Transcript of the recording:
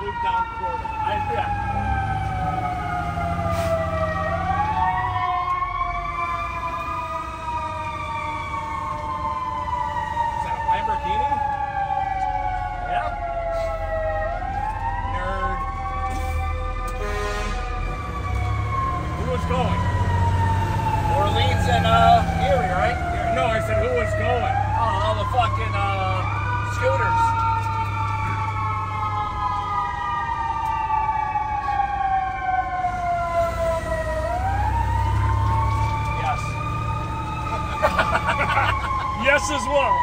move down quarter. Yeah. Is that a Lamborghini? Yeah. Nerd. Who was going? Orleans and Erie, right? No, I said who was going? Oh, all the fucking scooters. Yes. Yes as well.